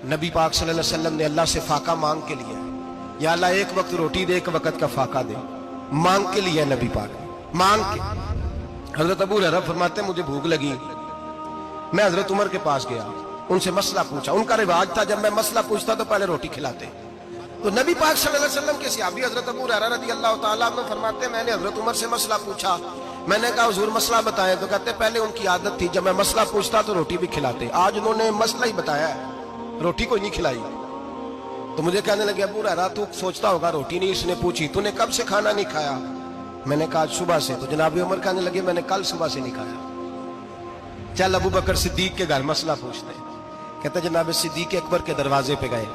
नबी पाक सल्लल्लाहु अलैहि वसल्लम ने अल्लाह से फाका मांग के लिया, या अल्लाह एक वक्त रोटी दे, एक वक्त का फाका दे, मांग के लिया नबी पाक ने, मांग के। हजरत अबू हुरैरा फरमाते मुझे भूख लगी, मैं हजरत उमर के पास गया, उनसे मसला पूछा। उनका रिवाज था जब मैं मसला पूछता तो पहले रोटी खिलाते। तो नबी पाक सल्लल्लाहु अलैहि वसल्लम के सहाबी हजरत अबू हुरैरा रज़ी अल्लाह तआला अन्हु फरमाते मैंने हजरत उमर से मसला पूछा। मैंने कहा हुजूर मसला बताएं, तो कहते पहले उनकी आदत थी जब मैं मसला पूछता तो रोटी भी खिलाते, आज उन्होंने मसला ही बताया है, रोटी कोई नहीं खिलाई। तो मुझे कहने लगे अबू हुरैरा तू सोचता होगा रोटी नहीं इसने पूछी, तूने कब से खाना नहीं खाया? मैंने कहा सुबह से। तो जनाब उमर कहने लगे मैंने कल सुबह से नहीं खाया। चल अबू बकर सिद्दीक के घर मसला पूछते। कहते जनाब सिद्दीक अकबर के दरवाजे पे गए,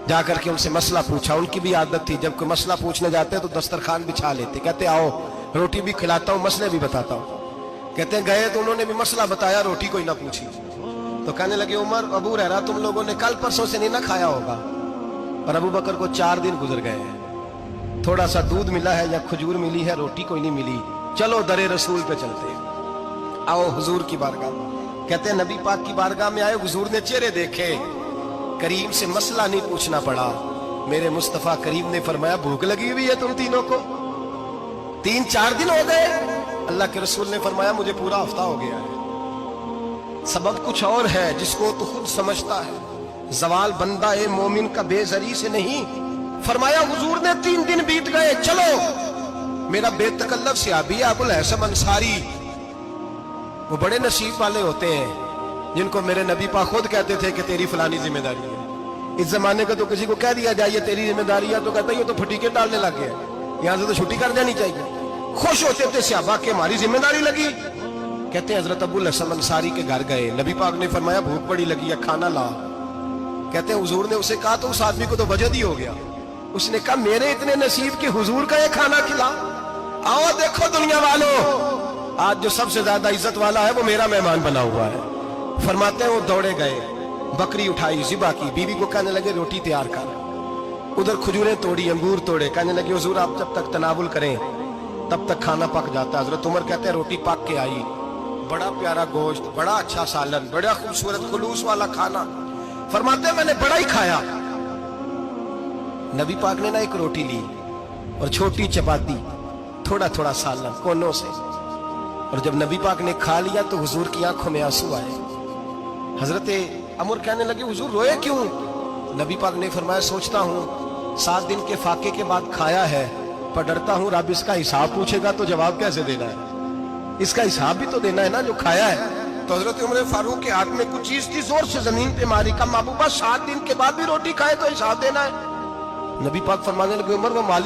जाकर के उनसे मसला पूछा। उनकी भी आदत थी जब कोई मसला पूछने जाते तो दस्तरखान बिछा लेते, कहते आओ रोटी भी खिलाता हूँ मसले भी बताता हूँ। कहते गए तो उन्होंने भी मसला बताया, रोटी कोई ना पूछी। तो कहने लगे उमर अबू हुरैरा तुम लोगों ने कल परसों से नहीं ना खाया होगा। और अबू बकर को 4 दिन गुजर गए हैं, थोड़ा सा दूध मिला है या खजूर मिली है, रोटी कोई नहीं मिली। चलो दरे रसूल पे चलते, आओ हुजूर की बारगाह। कहते हैं नबी पाक की बारगाह में आए, हुजूर ने चेहरे देखे, करीम से मसला नहीं पूछना पड़ा। मेरे मुस्तफा करीम ने फरमाया भूख लगी हुई है तुम तीनों को, 3-4 दिन हो गए। अल्लाह के रसूल ने फरमाया मुझे पूरा हफ्ता हो गया है। सबब कुछ और है जिसको तो खुद समझता है, जवाल बंदा ए मोमिन का बेजरी से नहीं। फरमाया हुजूर ने 3 दिन बीत गए, चलो। मेरा बेतकल्लफ सहाबी अबुल हसन अंसारी, वो बड़े नसीब वाले होते हैं जिनको मेरे नबी पाक खुद कहते थे कि तेरी फलानी जिम्मेदारी है। इस जमाने का तो किसी को कह दिया जाए ये तेरी जिम्मेदारी है तो कहता है ये तो फटीके डालने लग गया, यहाँ से तो छुट्टी कर जानी चाहिए। खुश होते थे सहाबा के हमारी जिम्मेदारी लगी। कहते हैं हजरत अबुल हसन अंसारी के घर गए, नबी पाक ने फरमाया भूख बड़ी लगी है खाना ला। कहते हैं हुजूर ने उसे कहा तो उस आदमी को तो वजद ही हो गया। उसने कहा मेरे इतने नसीब के हुजूर का ये खाना खिला। आओ देखो दुनिया वालों, आज जो सबसे ज्यादा इज्जत वाला है वो मेरा मेहमान बना हुआ है। फरमाते हैं वो दौड़े गए, बकरी उठाई ज़िबा की, बीवी को कहने लगे रोटी तैयार कर। उधर खजूरें तोड़ी, अंगूर तोड़े, कहने लगे हुजूर आप जब तक तनावुल करें तब तक खाना पक जाता है। हजरत उमर कहते हैं रोटी पक के आई, बड़ा प्यारा गोश्त, बड़ा अच्छा सालन, बड़ा खूबसूरत खुलूस वाला खाना। फरमाते हैं मैंने बड़ा ही खाया। नबी पाक ने ना एक रोटी ली और छोटी चपाती, थोड़ा थोड़ा सालन कोनों से। और जब नबी पाक ने खा लिया तो हुजूर की आंखों में आंसू आए। हजरत अमर कहने लगे हुजूर रोए क्यों? नबी पाक ने फरमाया सोचता हूँ 7 दिन के फाके के बाद खाया है, पर डरता हूँ रब इसका हिसाब पूछेगा तो जवाब कैसे देना है, इसका हिसाब भी तो देना है ना जो खाया है। तो हजरत उमर फारूक के हाथ में कुछ चीज थी, जोर से जमीन पे मारी, का महबूबा 7 दिन के बाद भी रोटी खाए तो हिसाब देना है। नबी पाक फरमाने लगे उमर वो मालिक